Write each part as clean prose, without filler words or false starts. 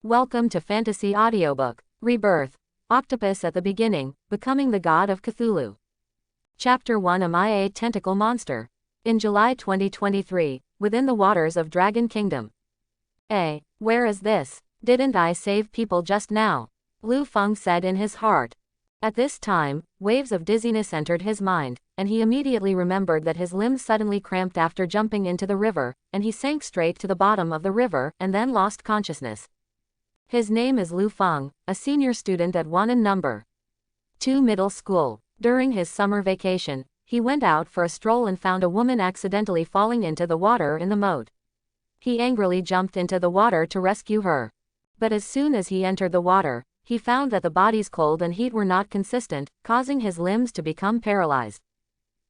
Welcome to Fantasy Audiobook, Rebirth, Octopus at the Beginning, Becoming the God of Cthulhu. Chapter 1 Am I a Tentacle Monster? In July 2023, within the waters of Dragon Kingdom. Where is this? Didn't I save people just now? Lu Feng said in his heart. At this time, waves of dizziness entered his mind, and he immediately remembered that his limbs suddenly cramped after jumping into the river, and he sank straight to the bottom of the river and then lost consciousness. His name is Lu Feng, a senior student at Wanan No. 2 Middle School. During his summer vacation, he went out for a stroll and found a woman accidentally falling into the water in the moat. He angrily jumped into the water to rescue her. But as soon as he entered the water, he found that the body's cold and heat were not consistent, causing his limbs to become paralyzed.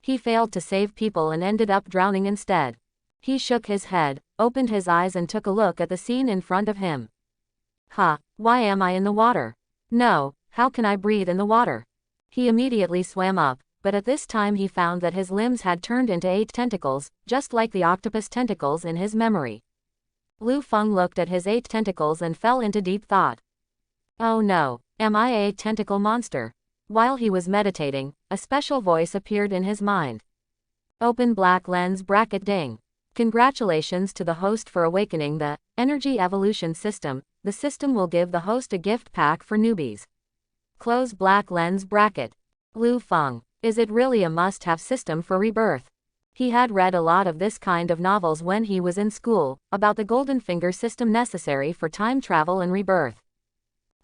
He failed to save people and ended up drowning instead. He shook his head, opened his eyes and took a look at the scene in front of him. Why am I in the water? No, how can I breathe in the water? He immediately swam up, but at this time he found that his limbs had turned into 8 tentacles, just like the octopus tentacles in his memory. Lu Feng looked at his 8 tentacles and fell into deep thought. Oh no, am I a tentacle monster? While he was meditating, a special voice appeared in his mind. Open black lens bracket ding. Congratulations to the host for awakening the energy evolution system. The system will give the host a gift pack for newbies. Close black lens bracket. Lu Feng, is it really a must-have system for Rebirth? He had read a lot of this kind of novels when he was in school, about the golden finger system necessary for time travel and rebirth.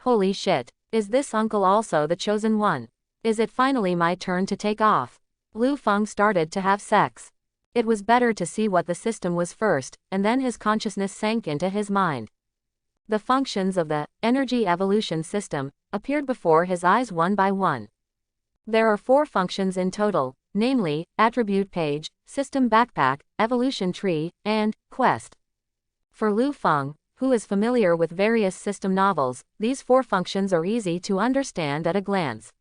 Holy shit, is this uncle also the chosen one? Is it finally my turn to take off? Lu Feng started to have sex. It was better to see what the system was first, and then his consciousness sank into his mind. The functions of the energy evolution system appeared before his eyes one by one. There are 4 functions in total, namely, attribute page, system backpack, evolution tree, and quest. For Lu Feng, who is familiar with various system novels, these 4 functions are easy to understand at a glance.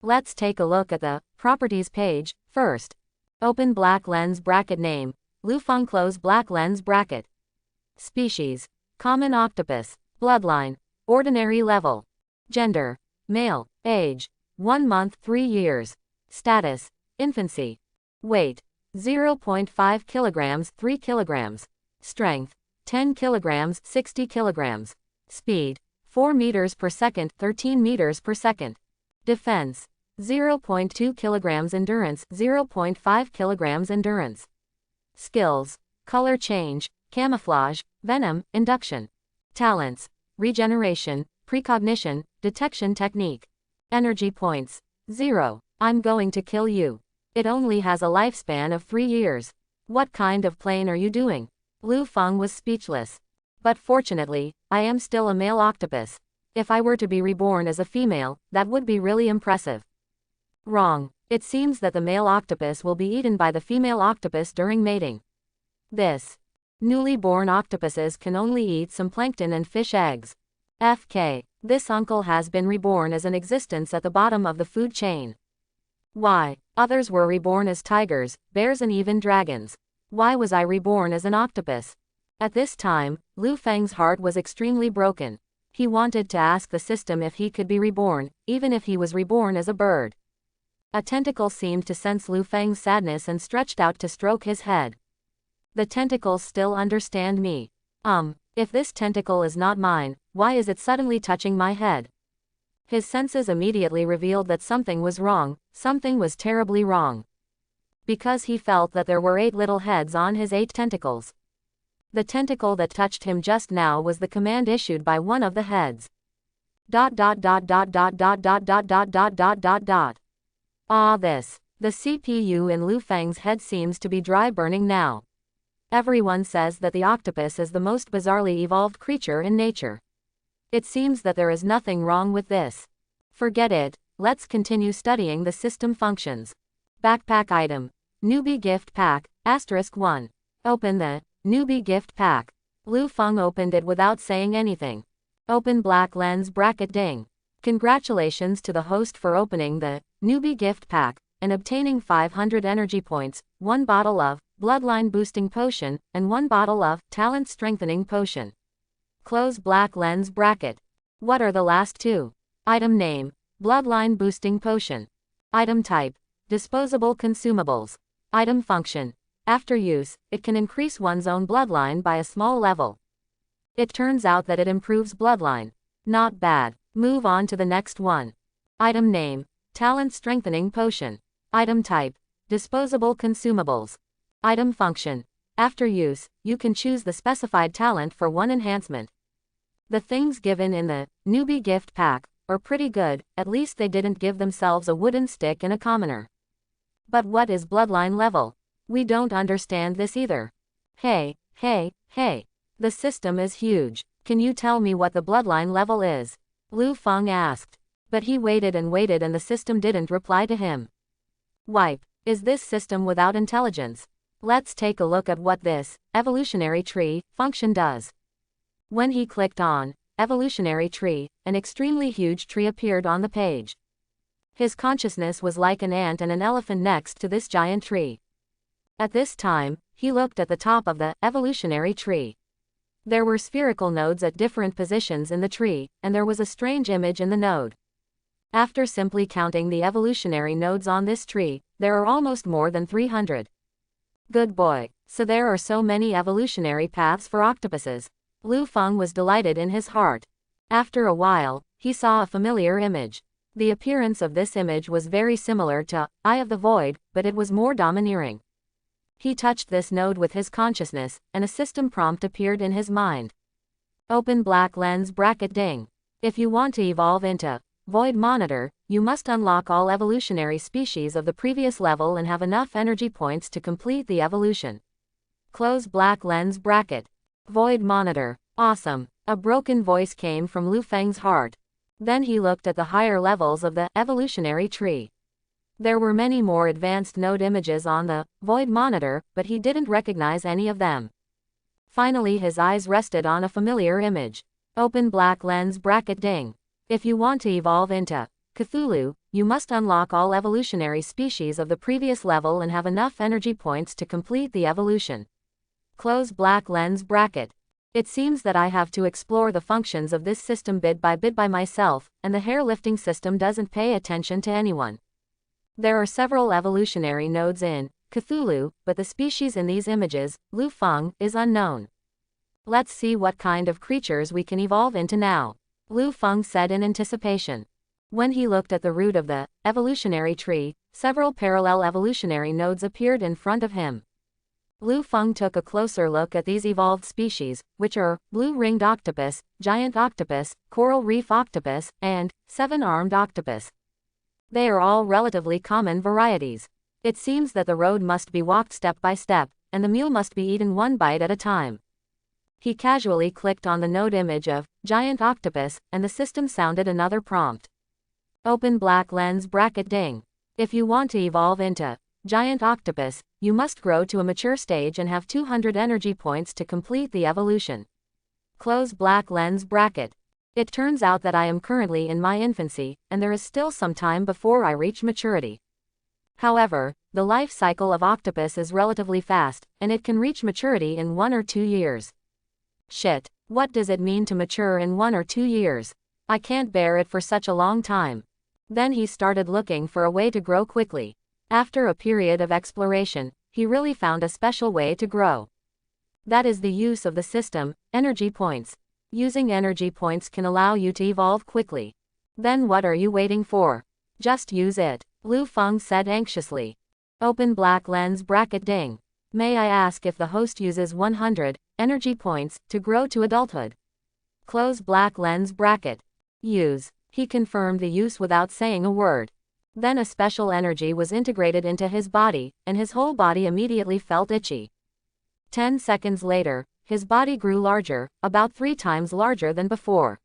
Let's take a look at the properties page first. Open black lens bracket name, Lu Feng close black lens bracket. Species, common octopus. Bloodline, ordinary level. Gender, male. Age, 1 month 3 years. Status, infancy. Weight, 0.5 kilograms 3 kilograms. Strength, 10 kilograms 60 kilograms. Speed, 4 meters per second 13 meters per second. Defense, 0.2 kilograms endurance 0.5 kilograms endurance. Skills, color change, camouflage, venom, induction. Talents, regeneration, precognition, detection technique. Energy points, 0. I'm going to kill you. It only has a lifespan of 3 years. What kind of plane are you doing? Lu Feng was speechless. But fortunately, I am still a male octopus. If I were to be reborn as a female, that would be really impressive. Wrong. It seems that the male octopus will be eaten by the female octopus during mating. This. Newly born octopuses can only eat some plankton and fish eggs. FK. This uncle has been reborn as an existence at the bottom of the food chain. Why? Others were reborn as tigers, bears and even dragons. Why was I reborn as an octopus? At this time, Lu Feng's heart was extremely broken. He wanted to ask the system if he could be reborn, even if he was reborn as a bird. A tentacle seemed to sense Lu Feng's sadness and stretched out to stroke his head. The tentacles still understand me. If this tentacle is not mine, why is it suddenly touching my head? His senses immediately revealed that something was wrong, something was terribly wrong. Because he felt that there were 8 little heads on his 8 tentacles. The tentacle that touched him just now was the command issued by one of the heads. ... This. The CPU in Lu Feng's head seems to be dry burning now. Everyone says that the octopus is the most bizarrely evolved creature in nature. It seems that there is nothing wrong with this. Forget it, let's continue studying the system functions. Backpack item. Newbie gift pack, *1. Open the newbie gift pack. Lu Feng opened it without saying anything. Open black lens bracket ding. Congratulations to the host for opening the newbie gift pack and obtaining 500 energy points, 1 bottle of bloodline boosting potion, and 1 bottle of talent strengthening potion. Close black lens bracket. What are the last two? Item name, Bloodline Boosting Potion. Item type, Disposable Consumables. Item function, after use, it can increase one's own bloodline by a small level. It turns out that it improves bloodline. Not bad. Move on to the next one. Item name, Talent Strengthening Potion. Item type, Disposable Consumables. Item function, after use, you can choose the specified talent for one enhancement. The things given in the newbie gift pack are pretty good, at least they didn't give themselves a wooden stick and a commoner. But what is bloodline level? We don't understand this either. Hey. The system is huge. Can you tell me what the bloodline level is? Lu Feng asked. But he waited and the system didn't reply to him. Wipe. Is this system without intelligence? Let's take a look at what this evolutionary tree function does. When he clicked on evolutionary tree, an extremely huge tree appeared on the page. His consciousness was like an ant and an elephant next to this giant tree. At this time, he looked at the top of the evolutionary tree. There were spherical nodes at different positions in the tree, and there was a strange image in the node. After simply counting the evolutionary nodes on this tree, there are almost more than 300. Good boy. So there are so many evolutionary paths for octopuses. Lu Feng was delighted in his heart. After a while, he saw a familiar image. The appearance of this image was very similar to Eye of the Void, but it was more domineering. He touched this node with his consciousness, and a system prompt appeared in his mind. Open black lens bracket ding. If you want to evolve into Void Monitor, you must unlock all evolutionary species of the previous level and have enough energy points to complete the evolution. Close black lens bracket. Void Monitor. Awesome. A broken voice came from Lu Feng's heart. Then he looked at the higher levels of the evolutionary tree. There were many more advanced node images on the Void Monitor, but he didn't recognize any of them. Finally his eyes rested on a familiar image. Open black lens bracket ding. If you want to evolve into Cthulhu, you must unlock all evolutionary species of the previous level and have enough energy points to complete the evolution. Close black lens bracket. It seems that I have to explore the functions of this system bit by myself, and the hair lifting system doesn't pay attention to anyone. There are several evolutionary nodes in Cthulhu, but the species in these images, Lu Feng, is unknown. Let's see what kind of creatures we can evolve into now, Lu Feng said in anticipation. When he looked at the root of the evolutionary tree, several parallel evolutionary nodes appeared in front of him. Lu Feng took a closer look at these evolved species, which are blue-ringed octopus, giant octopus, coral reef octopus, and seven-armed octopus. They are all relatively common varieties. It seems that the road must be walked step by step, and the meal must be eaten one bite at a time. He casually clicked on the node image of giant octopus, and the system sounded another prompt. Open black lens bracket ding. If you want to evolve into giant octopus, you must grow to a mature stage and have 200 energy points to complete the evolution. Close black lens bracket. It turns out that I am currently in my infancy, and there is still some time before I reach maturity. However, the life cycle of octopus is relatively fast, and it can reach maturity in 1 or 2 years. Shit, what does it mean to mature in 1 or 2 years? I can't bear it for such a long time. Then he started looking for a way to grow quickly. After a period of exploration, he really found a special way to grow. That is the use of the system, energy points. Using energy points can allow you to evolve quickly. Then what are you waiting for? Just use it, Lu Feng said anxiously. Open black lens bracket ding. May I ask if the host uses 100 energy points to grow to adulthood? Close black lens bracket. Use. He confirmed the use without saying a word. Then a special energy was integrated into his body, and his whole body immediately felt itchy. 10 seconds later, his body grew larger, about 3 times larger than before.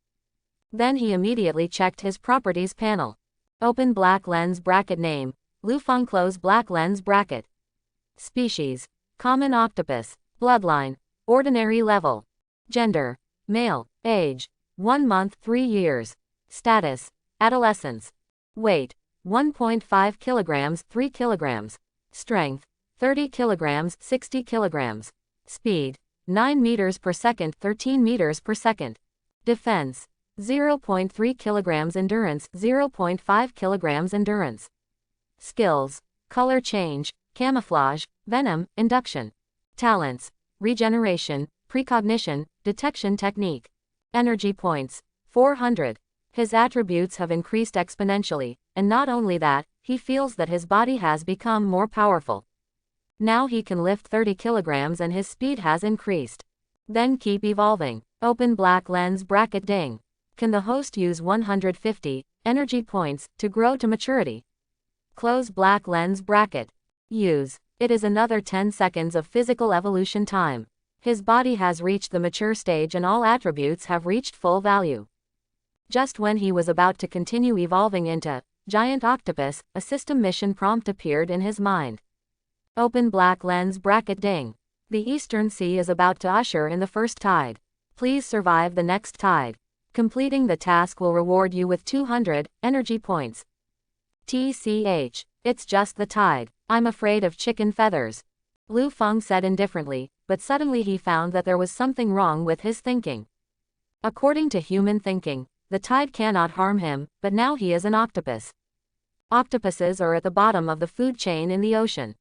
Then he immediately checked his properties panel. Open black lens bracket name, Lu Feng close black lens bracket. Species, common octopus. Bloodline, ordinary level. Gender, male. Age, 1 month 3 years. Status, adolescence. Weight, 1.5 kilograms 3 kilograms. Strength, 30 kilograms 60 kilograms. Speed, 9 meters per second, 13 meters per second. Defense, 0.3 kilograms. Endurance, 0.5 kilograms. Endurance. Skills, color change, camouflage, venom, induction. Talents, regeneration, precognition, detection technique. Energy points, 400. His attributes have increased exponentially, and not only that, he feels that his body has become more powerful. Now he can lift 30 kilograms and his speed has increased. Then keep evolving. Open black lens bracket ding. Can the host use 150 energy points to grow to maturity? Close black lens bracket. Use. It is another 10 seconds of physical evolution time. His body has reached the mature stage and all attributes have reached full value. Just when he was about to continue evolving into Giant Octopus, a system mission prompt appeared in his mind. Open black lens bracket ding. The Eastern Sea is about to usher in the first tide. Please survive the next tide. Completing the task will reward you with 200 energy points. TCH. It's just the tide. I'm afraid of chicken feathers. Lu Feng said indifferently, but suddenly he found that there was something wrong with his thinking. According to human thinking, the tide cannot harm him, but now he is an octopus. Octopuses are at the bottom of the food chain in the ocean.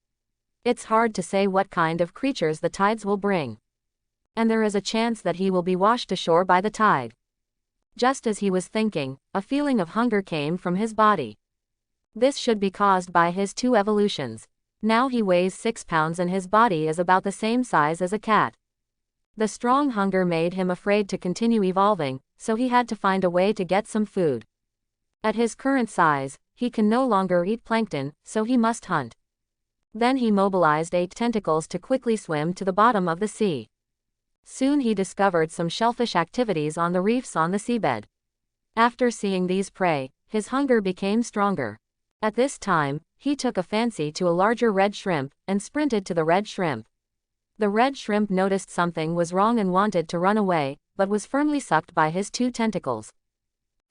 It's hard to say what kind of creatures the tides will bring. And there is a chance that he will be washed ashore by the tide. Just as he was thinking, a feeling of hunger came from his body. This should be caused by his 2 evolutions. Now he weighs 6 pounds and his body is about the same size as a cat. The strong hunger made him afraid to continue evolving, so he had to find a way to get some food. At his current size, he can no longer eat plankton, so he must hunt. Then he mobilized 8 tentacles to quickly swim to the bottom of the sea. Soon he discovered some shellfish activities on the reefs on the seabed. After seeing these prey, his hunger became stronger. At this time, he took a fancy to a larger red shrimp, and sprinted to the red shrimp. The red shrimp noticed something was wrong and wanted to run away, but was firmly sucked by his 2 tentacles.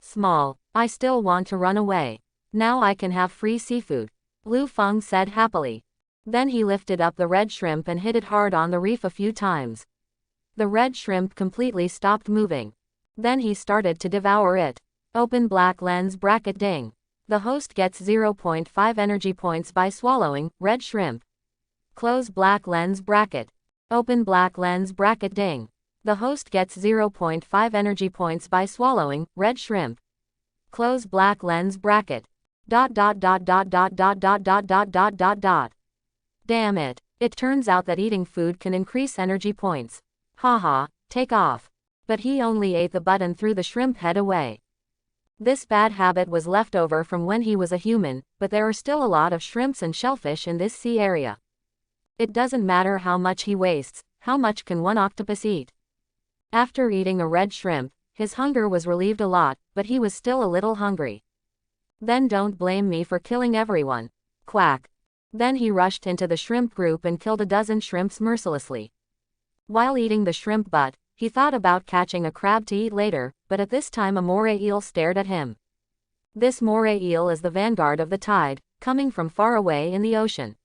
Small, I still want to run away. Now I can have free seafood, Lu Feng said happily. Then he lifted up the red shrimp and hit it hard on the reef a few times. The red shrimp completely stopped moving. Then he started to devour it. Open black lens bracket ding. The host gets 0.5 energy points by swallowing red shrimp. Close black lens bracket. Open black lens bracket ding. The host gets 0.5 energy points by swallowing red shrimp. Close black lens bracket. ... Damn it. It turns out that eating food can increase energy points. Haha, take off. But he only ate the butt and threw the shrimp head away. This bad habit was left over from when he was a human, but there are still a lot of shrimps and shellfish in this sea area. It doesn't matter how much he wastes, how much can one octopus eat? After eating a red shrimp, his hunger was relieved a lot, but he was still a little hungry. Then don't blame me for killing everyone. Quack. Then he rushed into the shrimp group and killed a dozen shrimps mercilessly. While eating the shrimp butt, he thought about catching a crab to eat later, but at this time a moray eel stared at him. This moray eel is the vanguard of the tide, coming from far away in the ocean.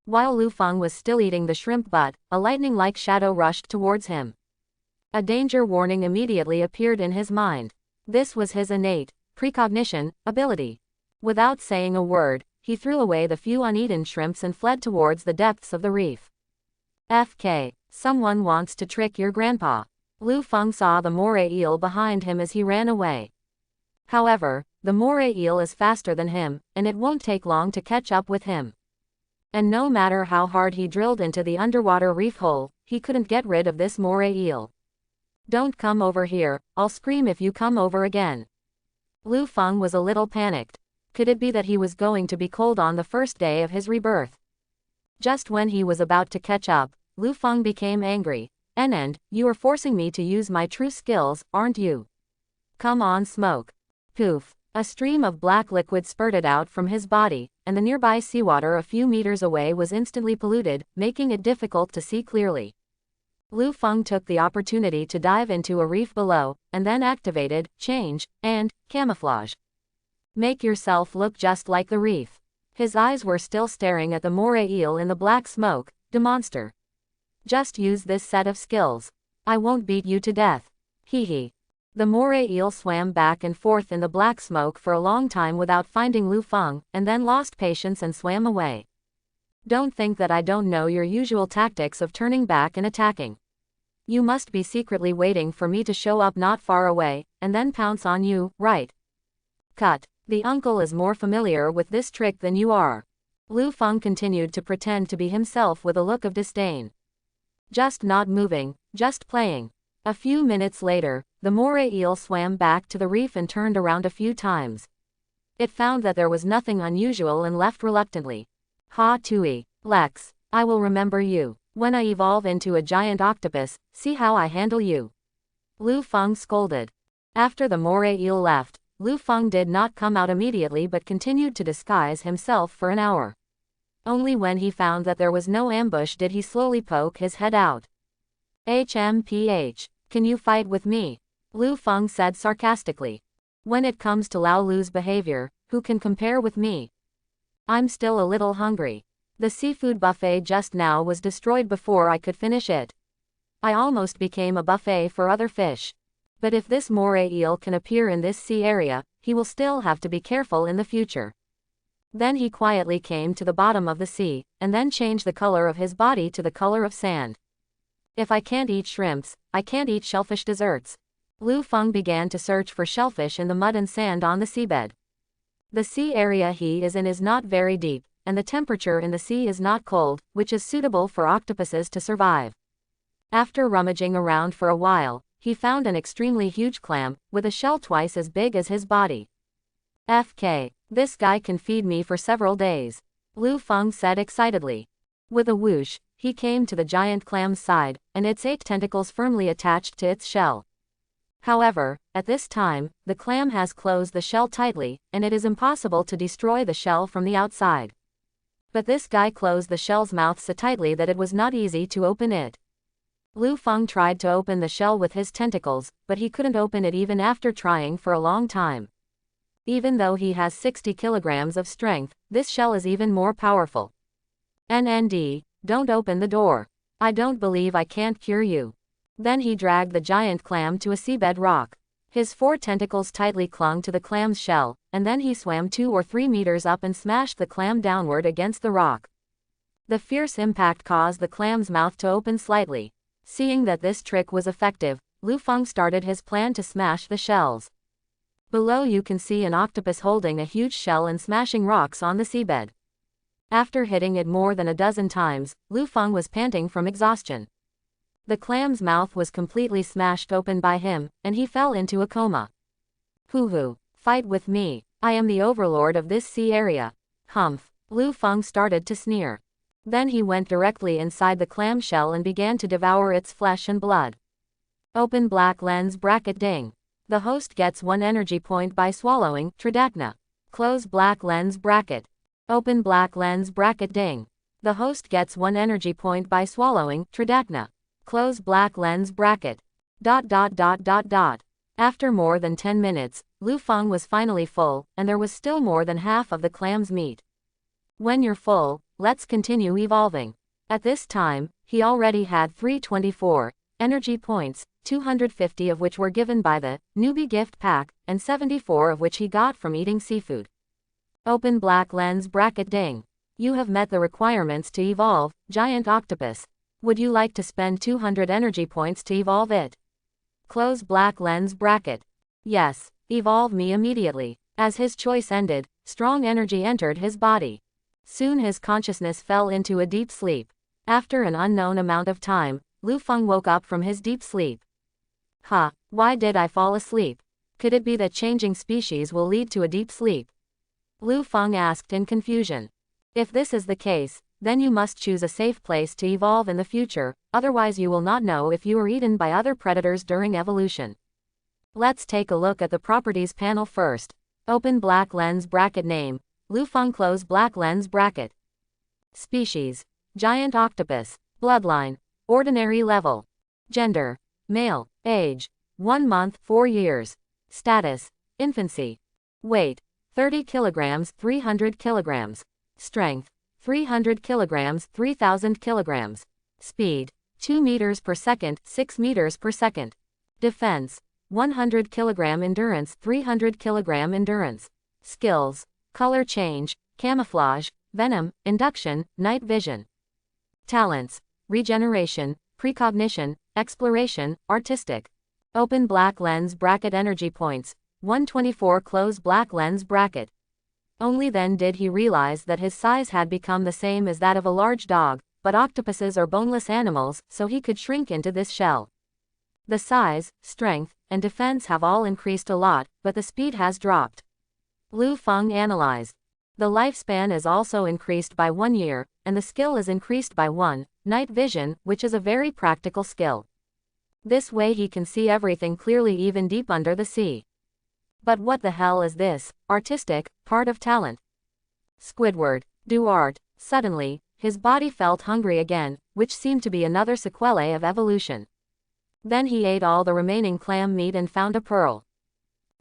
While Lu Feng was still eating the shrimp butt, a lightning-like shadow rushed towards him. A danger warning immediately appeared in his mind. This was his innate precognition ability. Without saying a word, he threw away the few uneaten shrimps and fled towards the depths of the reef. FK. Someone wants to trick your grandpa. Lu Feng saw the moray eel behind him as he ran away. However, the moray eel is faster than him, and it won't take long to catch up with him. And no matter how hard he drilled into the underwater reef hole, he couldn't get rid of this moray eel. Don't come over here, I'll scream if you come over again. Lu Feng was a little panicked. Could it be that he was going to be cold on the first day of his rebirth? Just when he was about to catch up, Lu Feng became angry. "And you are forcing me to use my true skills, aren't you? Come on, smoke." Poof. A stream of black liquid spurted out from his body, and the nearby seawater a few meters away was instantly polluted, making it difficult to see clearly. Lu Feng took the opportunity to dive into a reef below, and then activated change and camouflage. Make yourself look just like the reef. His eyes were still staring at the moray eel in the black smoke. Demonster. Just use this set of skills. I won't beat you to death. Hee hee. The moray eel swam back and forth in the black smoke for a long time without finding Lu Feng, and then lost patience and swam away. Don't think that I don't know your usual tactics of turning back and attacking. You must be secretly waiting for me to show up not far away, and then pounce on you, right? Cut. The uncle is more familiar with this trick than you are. Lu Feng continued to pretend to be himself with a look of disdain. Just not moving, just playing. A few minutes later, the moray eel swam back to the reef and turned around a few times. It found that there was nothing unusual and left reluctantly. Ha Tui, Lex, I will remember you. When I evolve into a giant octopus, see how I handle you. Lu Feng scolded. After the moray eel left, Lu Feng did not come out immediately but continued to disguise himself for an hour. Only when he found that there was no ambush did he slowly poke his head out. HMPH, can you fight with me? Lu Feng said sarcastically. When it comes to Lao Lu's behavior, who can compare with me? I'm still a little hungry. The seafood buffet just now was destroyed before I could finish it. I almost became a buffet for other fish. But if this moray eel can appear in this sea area, he will still have to be careful in the future. Then he quietly came to the bottom of the sea, and then changed the color of his body to the color of sand. If I can't eat shrimps, I can't eat shellfish desserts. Lu Feng began to search for shellfish in the mud and sand on the seabed. The sea area he is in is not very deep, and the temperature in the sea is not cold, which is suitable for octopuses to survive. After rummaging around for a while, he found an extremely huge clam, with a shell twice as big as his body. FK, this guy can feed me for several days. Lu Feng said excitedly. With a whoosh, he came to the giant clam's side, and its 8 tentacles firmly attached to its shell. However, at this time, the clam has closed the shell tightly, and it is impossible to destroy the shell from the outside. But this guy closed the shell's mouth so tightly that it was not easy to open it. Lu Feng tried to open the shell with his tentacles, but he couldn't open it even after trying for a long time. Even though he has 60 kilograms of strength, this shell is even more powerful. NND, don't open the door. I don't believe I can't cure you. Then he dragged the giant clam to a seabed rock. His 4 tentacles tightly clung to the clam's shell, and then he swam 2 or 3 meters up and smashed the clam downward against the rock. The fierce impact caused the clam's mouth to open slightly. Seeing that this trick was effective, Lu Feng started his plan to smash the shells. Below you can see an octopus holding a huge shell and smashing rocks on the seabed. After hitting it more than a dozen times, Lu Feng was panting from exhaustion. The clam's mouth was completely smashed open by him, and he fell into a coma. Hoo-hoo, fight with me. I am the overlord of this sea area. Humph. Lu Feng started to sneer. Then he went directly inside the clam shell and began to devour its flesh and blood. Open black lens bracket ding. The host gets 1 energy point by swallowing Tridatna. Close black lens bracket. Open black lens bracket ding. The host gets 1 energy point by swallowing Tridatna. Close black lens bracket. ... After more than 10 minutes, Lu Feng was finally full, and there was still more than half of the clam's meat. When you're full, let's continue evolving. At this time, he already had 324 energy points, 250 of which were given by the newbie gift pack, and 74 of which he got from eating seafood. Open black lens bracket ding. You have met the requirements to evolve, giant octopus. Would you like to spend 200 energy points to evolve it? Close black lens bracket. Yes, evolve me immediately. As his choice ended, strong energy entered his body. Soon his consciousness fell into a deep sleep. After an unknown amount of time, Lu Feng woke up from his deep sleep. Why did I fall asleep? Could it be that changing species will lead to a deep sleep? Lu Feng asked in confusion. If this is the case, then you must choose a safe place to evolve in the future, otherwise you will not know if you are eaten by other predators during evolution. Let's take a look at the properties panel first. Open black lens bracket name. Lu Feng close black lens bracket. Species. Giant octopus. Bloodline. Ordinary level. Gender. Male. Age. 1 month, 4 years. Status. Infancy. Weight. 30 kilograms, 300 kilograms. Strength. 300 kilograms, 3000 kilograms. Speed. 2 meters per second, 6 meters per second. Defense, 100 kg endurance, 300 kg endurance. Skills, color change, camouflage, venom, induction, night vision. Talents, regeneration, precognition, exploration, artistic. Open black lens bracket energy points, 124 close black lens bracket. Only then did he realize that his size had become the same as that of a large dog, but octopuses are boneless animals, so he could shrink into this shell. The size, strength, and defense have all increased a lot, but the speed has dropped. Lu Feng analyzed. The lifespan is also increased by 1 year, and the skill is increased by 1, night vision, which is a very practical skill. This way he can see everything clearly even deep under the sea. But what the hell is this? Artistic, part of talent. Squidward, do art. Suddenly, his body felt hungry again, which seemed to be another sequelae of evolution. Then he ate all the remaining clam meat and found a pearl.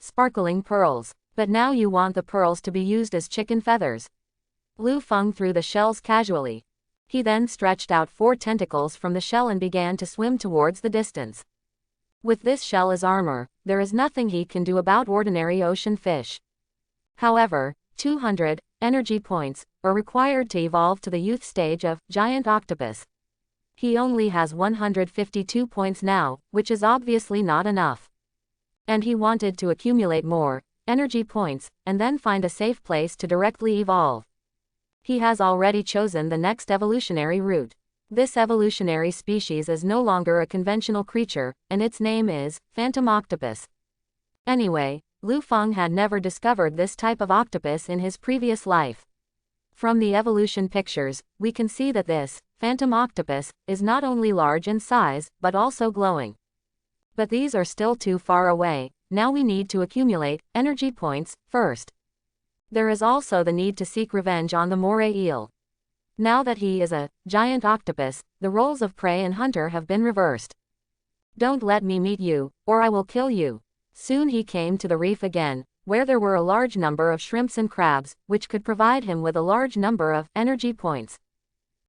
Sparkling pearls. But now you want the pearls to be used as chicken feathers. Lu Feng threw the shells casually. He then stretched out 4 tentacles from the shell and began to swim towards the distance. With this shell as armor, there is nothing he can do about ordinary ocean fish. However, 200 energy points are required to evolve to the youth stage of giant octopus. He only has 152 points now, which is obviously not enough. And he wanted to accumulate more energy points, and then find a safe place to directly evolve. He has already chosen the next evolutionary route. This evolutionary species is no longer a conventional creature, and its name is phantom octopus. Anyway, Lu Feng had never discovered this type of octopus in his previous life. From the evolution pictures, we can see that this phantom octopus is not only large in size, but also glowing. But these are still too far away. Now we need to accumulate energy points first. There is also the need to seek revenge on the moray eel. Now that he is a giant octopus, the roles of prey and hunter have been reversed. Don't let me meet you, or I will kill you. Soon he came to the reef again, where there were a large number of shrimps and crabs, which could provide him with a large number of energy points.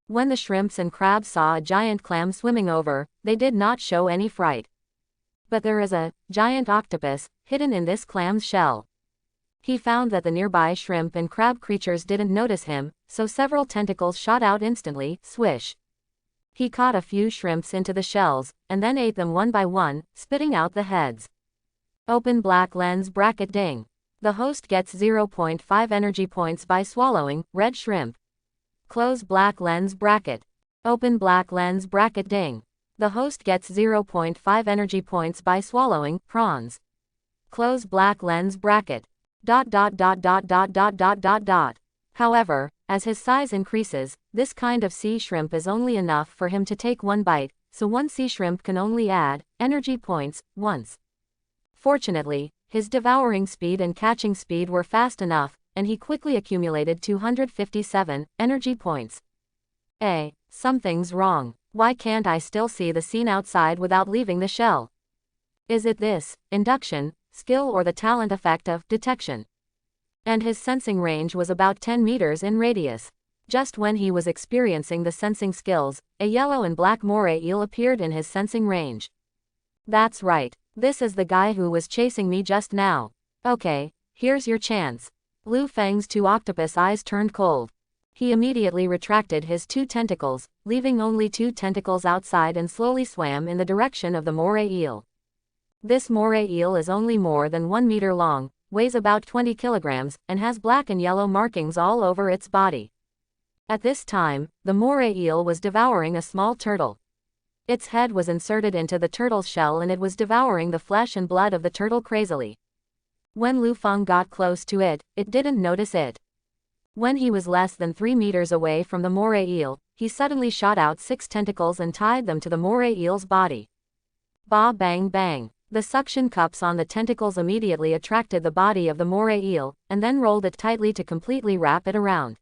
When the shrimps and crabs saw a giant clam swimming over, they did not show any fright. But there is a giant octopus hidden in this clam's shell. He found that the nearby shrimp and crab creatures didn't notice him, so several tentacles shot out instantly, swish. He caught a few shrimps into the shells, and then ate them one by one, spitting out the heads. Open black lens bracket ding. The host gets 0.5 energy points by swallowing red shrimp. Close black lens bracket. Open black lens bracket ding. The host gets 0.5 energy points by swallowing prawns. Close black lens bracket. ... However, as his size increases, this kind of sea shrimp is only enough for him to take one bite, so one sea shrimp can only add energy points once. Fortunately, his devouring speed and catching speed were fast enough, and he quickly accumulated 257 energy points. Something's wrong. Why can't I still see the scene outside without leaving the shell? Is it this induction skill or the talent effect of detection? And his sensing range was about 10 meters in radius. Just when he was experiencing the sensing skills, a yellow and black moray eel appeared in his sensing range. That's right. This is the guy who was chasing me just now. Okay, here's your chance. Lu Feng's 2 octopus eyes turned cold. He immediately retracted his 2 tentacles, leaving only 2 tentacles outside and slowly swam in the direction of the moray eel. This moray eel is only more than 1 meter long, weighs about 20 kilograms, and has black and yellow markings all over its body. At this time, the moray eel was devouring a small turtle. Its head was inserted into the turtle's shell and it was devouring the flesh and blood of the turtle crazily. When Lu Feng got close to it, it didn't notice it. When he was less than 3 meters away from the moray eel, he suddenly shot out 6 tentacles and tied them to the moray eel's body. Ba bang bang. The suction cups on the tentacles immediately attracted the body of the moray eel, and then rolled it tightly to completely wrap it around.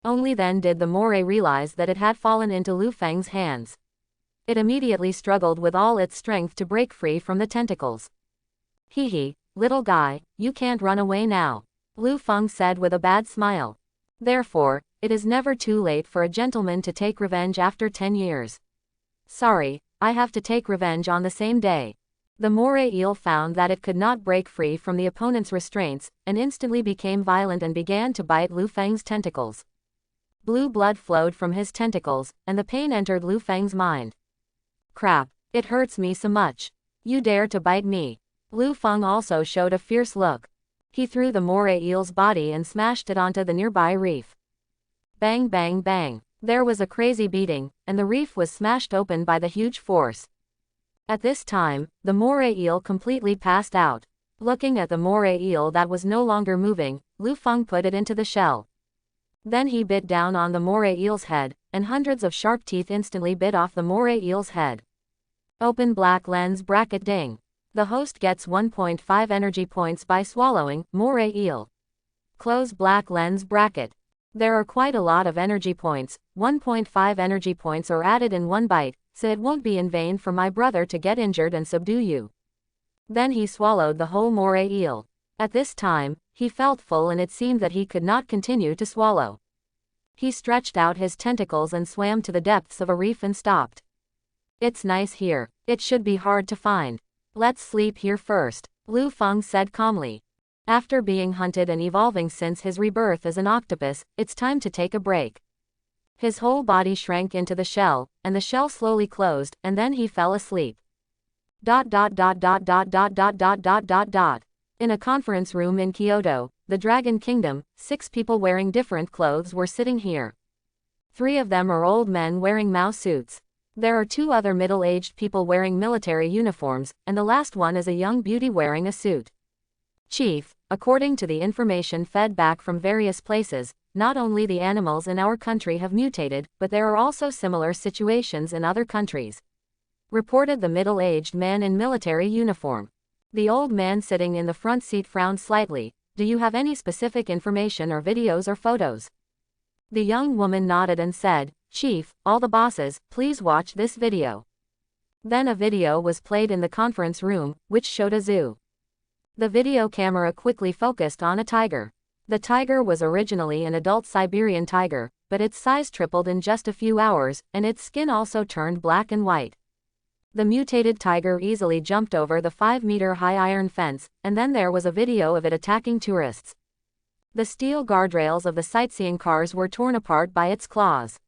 Only then did the moray realize that it had fallen into Lu Feng's hands. It immediately struggled with all its strength to break free from the tentacles. Hee, little guy, you can't run away now, Lu Feng said with a bad smile. Therefore, it is never too late for a gentleman to take revenge after 10 years. Sorry, I have to take revenge on the same day. The moray eel found that it could not break free from the opponent's restraints, and instantly became violent and began to bite Lu Feng's tentacles. Blue blood flowed from his tentacles, and the pain entered Lu Feng's mind. Crap, it hurts me so much. You dare to bite me. Lu Feng also showed a fierce look. He threw the moray eel's body and smashed it onto the nearby reef. Bang bang bang. There was a crazy beating, and the reef was smashed open by the huge force. At this time, the moray eel completely passed out. Looking at the moray eel that was no longer moving, Lu Feng put it into the shell. Then he bit down on the moray eel's head, and hundreds of sharp teeth instantly bit off the moray eel's head. Open black lens bracket ding. The host gets 1.5 energy points by swallowing moray eel. Close black lens bracket. There are quite a lot of energy points. 1.5 energy points are added in one bite, so it won't be in vain for my brother to get injured and subdue you. Then he swallowed the whole moray eel. At this time, he felt full and it seemed that he could not continue to swallow. He stretched out his tentacles and swam to the depths of a reef and stopped. It's nice here. It should be hard to find. Let's sleep here first, Lu Feng said calmly. After being hunted and evolving since his rebirth as an octopus, it's time to take a break. His whole body shrank into the shell, and the shell slowly closed, and then he fell asleep. In a conference room in Kyoto, the Dragon Kingdom, 6 people wearing different clothes were sitting here. 3 of them are old men wearing Mao suits. There are 2 other middle-aged people wearing military uniforms, and the last one is a young beauty wearing a suit. Chief, according to the information fed back from various places, not only the animals in our country have mutated, but there are also similar situations in other countries. Reported the middle-aged man in military uniform. The old man sitting in the front seat frowned slightly. Do you have any specific information or videos or photos? The young woman nodded and said, Chief, all the bosses, please watch this video. Then a video was played in the conference room, which showed a zoo. The video camera quickly focused on a tiger. The tiger was originally an adult Siberian tiger, but its size tripled in just a few hours, and its skin also turned black and white. The mutated tiger easily jumped over the 5-meter-high iron fence, and then there was a video of it attacking tourists. The steel guardrails of the sightseeing cars were torn apart by its claws.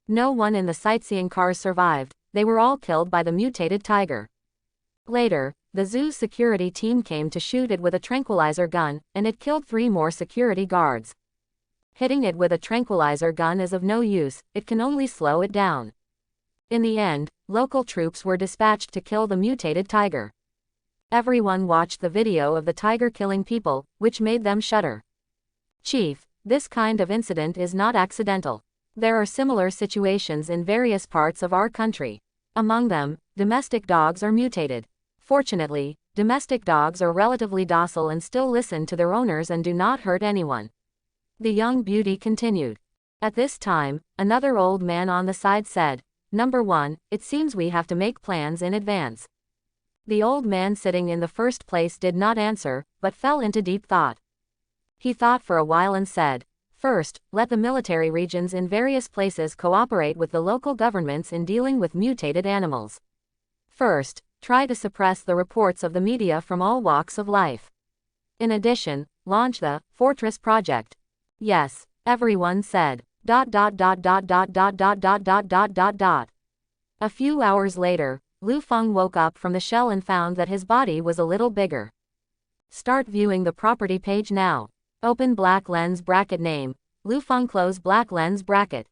No one in the sightseeing cars survived, they were all killed by the mutated tiger. Later, the zoo's security team came to shoot it with a tranquilizer gun, and it killed 3 more security guards. Hitting it with a tranquilizer gun is of no use, it can only slow it down. In the end, local troops were dispatched to kill the mutated tiger. Everyone watched the video of the tiger killing people, which made them shudder. Chief, this kind of incident is not accidental. There are similar situations in various parts of our country. Among them, domestic dogs are mutated. Fortunately, domestic dogs are relatively docile and still listen to their owners and do not hurt anyone. The young beauty continued. At this time, another old man on the side said, Number 1, it seems we have to make plans in advance. The old man sitting in the first place did not answer, but fell into deep thought. He thought for a while and said, First, let the military regions in various places cooperate with the local governments in dealing with mutated animals. First, try to suppress the reports of the media from all walks of life. In addition, launch the Fortress Project. Yes, everyone said. A few hours later, Lu Feng woke up from the shell and found that his body was a little bigger. Start viewing the property page now. Open black lens bracket name. Lu Feng close black lens bracket.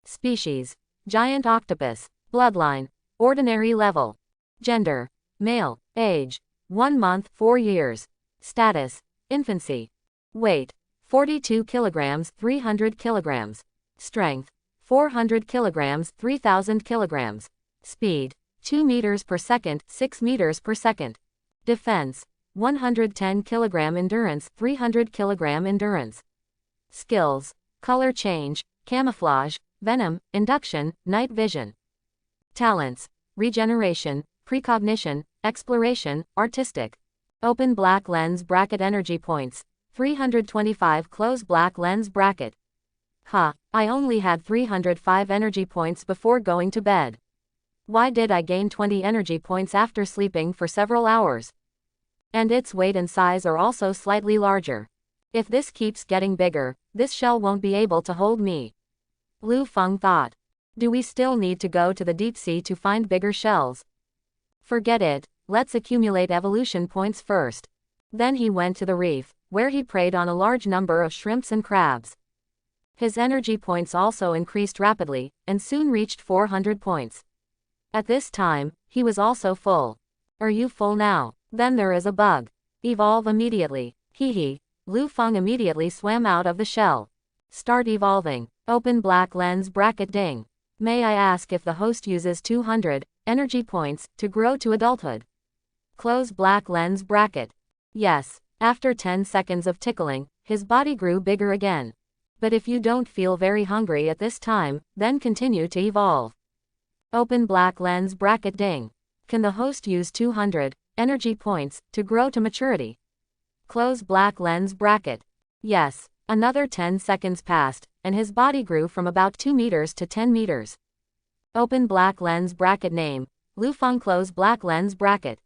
Species. Giant octopus. Bloodline. Ordinary level. Gender. Male. Age. 1 month, 4 years. Status. Infancy. Weight. 42 kilograms, 300 kilograms. Strength. 400 kilograms, 3000 kilograms. Speed. 2 meters per second, 6 meters per second. Defense. 110 kilogram endurance, 300 kilogram endurance. Skills. Color change, camouflage, venom, induction, night vision. Talents. Regeneration, precognition, exploration, artistic. Open black lens bracket energy points. 325 close black lens bracket. I only had 305 energy points before going to bed. Why did I gain 20 energy points after sleeping for several hours? And its weight and size are also slightly larger. If this keeps getting bigger, this shell won't be able to hold me. Lu Feng thought. Do we still need to go to the deep sea to find bigger shells? Forget it, let's accumulate evolution points first. Then he went to the reef, where he preyed on a large number of shrimps and crabs. His energy points also increased rapidly, and soon reached 400 points. At this time, he was also full. Are you full now? Then there is a bug. Evolve immediately. Hee. Lu Feng immediately swam out of the shell. Start evolving. Open black lens bracket ding. May I ask if the host uses 200 energy points to grow to adulthood? Close black lens bracket. Yes. After 10 seconds of tickling, his body grew bigger again. But if you don't feel very hungry at this time, then continue to evolve. Open black lens bracket ding. Can the host use 200 energy points to grow to maturity? Close black lens bracket. Yes. Another 10 seconds passed, and his body grew from about 2 meters to 10 meters. Open black lens bracket name. Lu Feng close black lens bracket.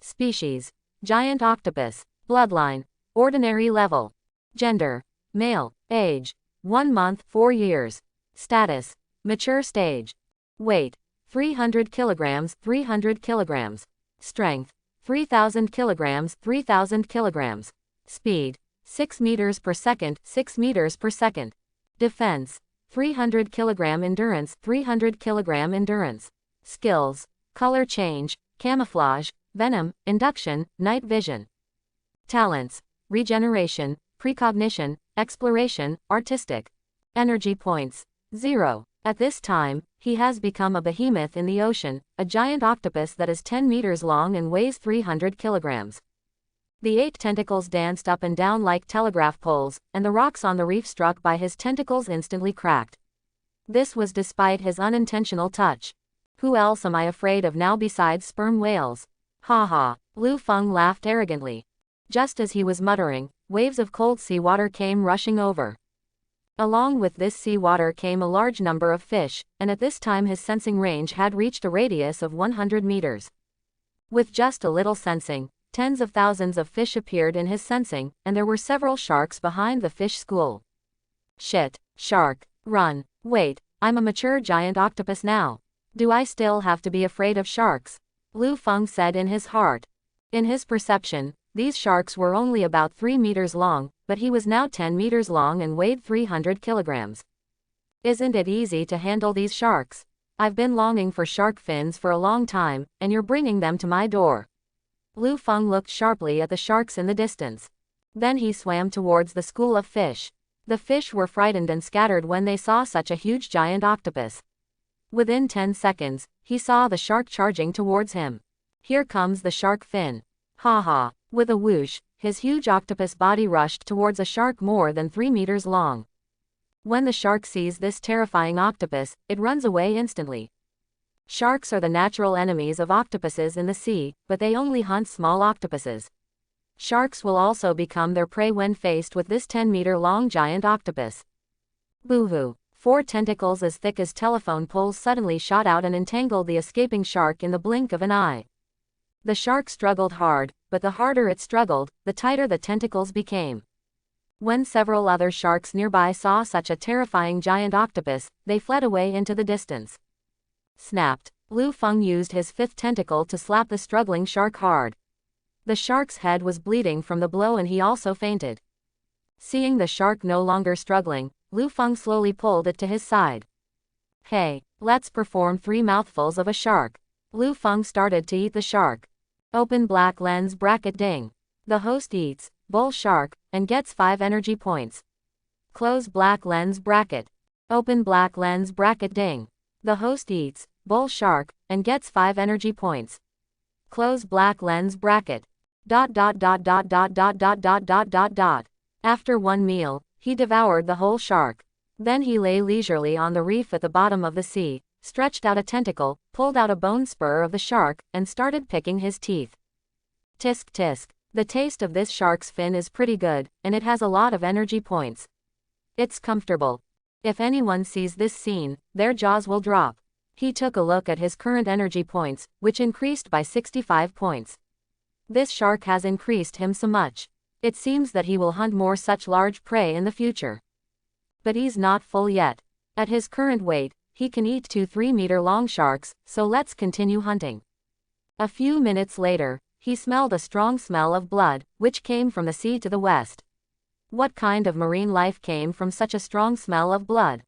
Species. Giant octopus. Bloodline. Ordinary level. Gender. Male. Age. 1 month, 4 years. Status. Mature stage. Weight. 300 kilograms, 300 kilograms. Strength. 3,000 kilograms, 3,000 kilograms. Speed. 6 meters per second, 6 meters per second. Defense. 300 kilogram endurance, 300 kilogram endurance. Skills. Color change, camouflage, venom, induction, night vision. Talents. Regeneration, precognition, exploration, artistic. Energy points. 0. At this time, he has become a behemoth in the ocean, a giant octopus that is 10 meters long and weighs 300 kilograms. The 8 tentacles danced up and down like telegraph poles, and the rocks on the reef struck by his tentacles instantly cracked. This was despite his unintentional touch. Who else am I afraid of now besides sperm whales? Ha ha. Lu Feng laughed arrogantly. Just as he was muttering, waves of cold seawater came rushing over. Along with this seawater came a large number of fish, and at this time his sensing range had reached a radius of 100 meters. With just a little sensing, tens of thousands of fish appeared in his sensing, and there were several sharks behind the fish school. Shit, shark, run. Wait, I'm a mature giant octopus now. Do I still have to be afraid of sharks? Lu Feng said in his heart. In his perception, these sharks were only about 3 meters long, but he was now 10 meters long and weighed 300 kilograms. Isn't it easy to handle these sharks? I've been longing for shark fins for a long time, and you're bringing them to my door. Lu Feng looked sharply at the sharks in the distance. Then he swam towards the school of fish. The fish were frightened and scattered when they saw such a huge giant octopus. Within 10 seconds, he saw the shark charging towards him. Here comes the shark fin. Ha ha. With a whoosh, his huge octopus body rushed towards a shark more than 3 meters long. When the shark sees this terrifying octopus, it runs away instantly. Sharks are the natural enemies of octopuses in the sea, but they only hunt small octopuses. Sharks will also become their prey when faced with this 10-meter-long giant octopus. Boo-hoo. 4 tentacles as thick as telephone poles suddenly shot out and entangled the escaping shark in the blink of an eye. The shark struggled hard, but the harder it struggled, the tighter the tentacles became. When several other sharks nearby saw such a terrifying giant octopus, they fled away into the distance. Snapped. Lu Feng used his 5th tentacle to slap the struggling shark hard. The shark's head was bleeding from the blow and he also fainted. Seeing the shark no longer struggling, Lu Feng slowly pulled it to his side. Hey, let's perform 3 mouthfuls of a shark. Lu Feng started to eat the shark. Open black lens bracket ding. The host eats bull shark and gets 5 energy points. Close black lens bracket. Open black lens bracket ding. The host eats bull shark and gets 5 energy points. Close black lens bracket. ... After one meal, he devoured the whole shark. Then he lay leisurely on the reef at the bottom of the sea, stretched out a tentacle, pulled out a bone spur of the shark, and started picking his teeth. Tisk tisk. The taste of this shark's fin is pretty good, and it has a lot of energy points. It's comfortable. If anyone sees this scene, their jaws will drop. He took a look at his current energy points, which increased by 65 points. This shark has increased him so much. It seems that he will hunt more such large prey in the future. But he's not full yet. At his current weight, he can eat 2 3-meter-long sharks, so let's continue hunting. A few minutes later, he smelled a strong smell of blood, which came from the sea to the west. What kind of marine life came from such a strong smell of blood?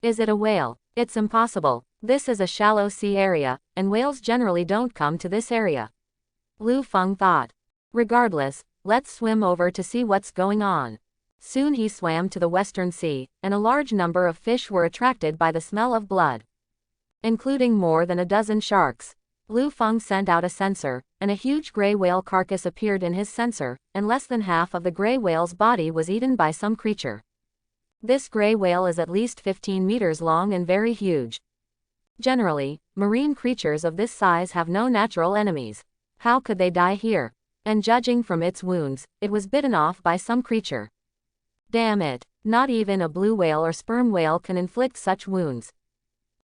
Is it a whale? It's impossible. This is a shallow sea area, and whales generally don't come to this area. Lu Feng thought. Regardless, let's swim over to see what's going on. Soon he swam to the western sea, and a large number of fish were attracted by the smell of blood, including more than a dozen sharks. Lu Feng sent out a sensor, and a huge gray whale carcass appeared in his sensor, and less than half of the gray whale's body was eaten by some creature. This gray whale is at least 15 meters long and very huge. Generally, marine creatures of this size have no natural enemies. How could they die here? And judging from its wounds, it was bitten off by some creature. Damn it, not even a blue whale or sperm whale can inflict such wounds.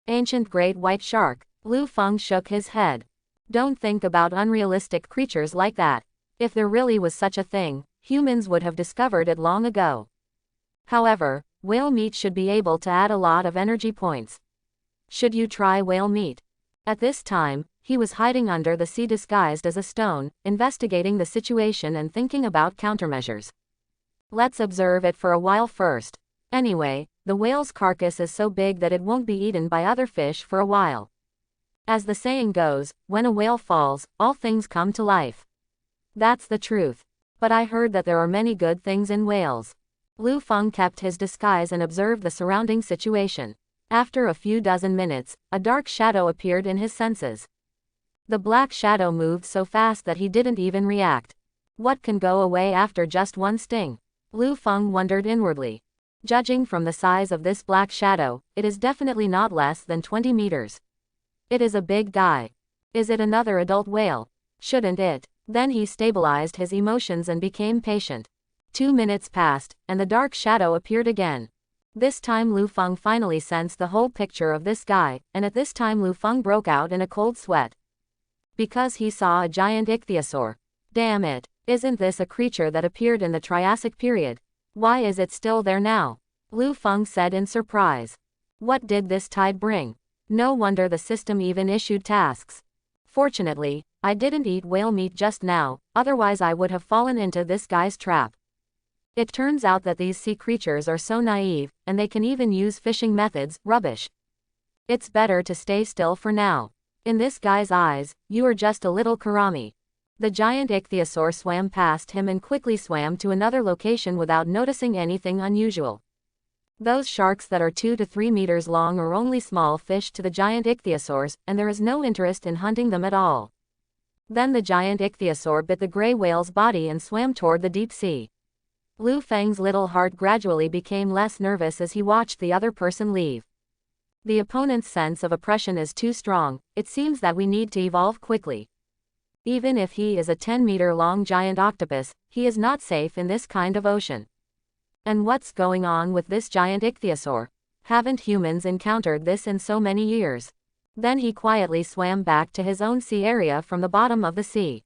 Ancient great white shark. Lu Feng shook his head. Don't think about unrealistic creatures like that. If there really was such a thing, humans would have discovered it long ago. However, whale meat should be able to add a lot of energy points. Should you try whale meat? At this time, he was hiding under the sea disguised as a stone, investigating the situation and thinking about countermeasures. Let's observe it for a while first. Anyway, the whale's carcass is so big that it won't be eaten by other fish for a while. As the saying goes, when a whale falls, all things come to life. That's the truth. But I heard that there are many good things in whales. Lu Feng kept his disguise and observed the surrounding situation. After a few dozen minutes, a dark shadow appeared in his senses. The black shadow moved so fast that he didn't even react. What can go away after just one sting? Lu Feng wondered inwardly. Judging from the size of this black shadow, it is definitely not less than 20 meters. It is a big guy. Is it another adult whale? Shouldn't it? Then he stabilized his emotions and became patient. 2 minutes passed, and the dark shadow appeared again. This time Lu Feng finally sensed the whole picture of this guy, and at this time Lu Feng broke out in a cold sweat. Because he saw a giant ichthyosaur. Damn it, isn't this a creature that appeared in the Triassic period? Why is it still there now? Lu Feng said in surprise. What did this tide bring? No wonder the system even issued tasks. Fortunately, I didn't eat whale meat just now, otherwise I would have fallen into this guy's trap. It turns out that these sea creatures are so naive, and they can even use fishing methods, rubbish. It's better to stay still for now. In this guy's eyes, you are just a little karami. The giant ichthyosaur swam past him and quickly swam to another location without noticing anything unusual. Those sharks that are 2 to 3 meters long are only small fish to the giant ichthyosaurs, and there is no interest in hunting them at all. Then the giant ichthyosaur bit the gray whale's body and swam toward the deep sea. Lu Feng's little heart gradually became less nervous as he watched the other person leave. The opponent's sense of oppression is too strong. It seems that we need to evolve quickly. Even if he is a 10-meter-long giant octopus, he is not safe in this kind of ocean. And what's going on with this giant ichthyosaur? Haven't humans encountered this in so many years? Then he quietly swam back to his own sea area from the bottom of the sea.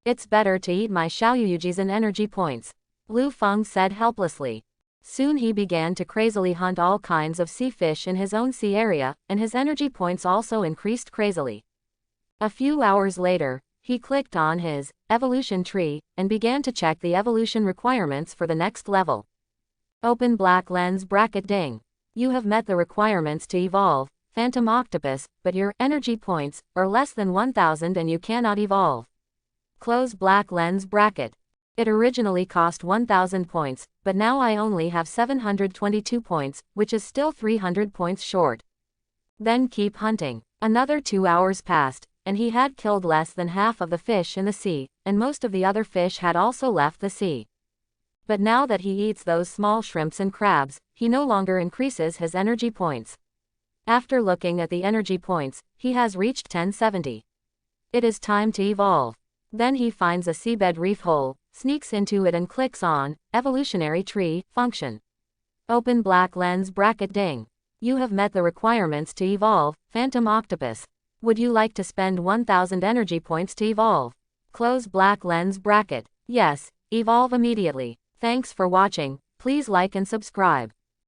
It's better to eat my Xiaoyujis and energy points, Lu Feng said helplessly. Soon he began to crazily hunt all kinds of sea fish in his own sea area, and his energy points also increased crazily. A few hours later, he clicked on his evolution tree and began to check the evolution requirements for the next level. Open black lens bracket ding. You have met the requirements to evolve, Phantom Octopus, but your energy points are less than 1000 and you cannot evolve. Close black lens bracket. It originally cost 1000 points, but now I only have 722 points, which is still 300 points short. Then keep hunting. Another 2 hours passed, and he had killed less than half of the fish in the sea, and most of the other fish had also left the sea. But now that he eats those small shrimps and crabs, he no longer increases his energy points. After looking at the energy points, he has reached 1070. It is time to evolve. Then he finds a seabed reef hole, sneaks into it and clicks on evolutionary tree function. Open black lens bracket ding. You have met the requirements to evolve, Phantom Octopus. Would you like to spend 1000 energy points to evolve? Close black lens bracket. Yes, evolve immediately. Thanks for watching. Please like and subscribe.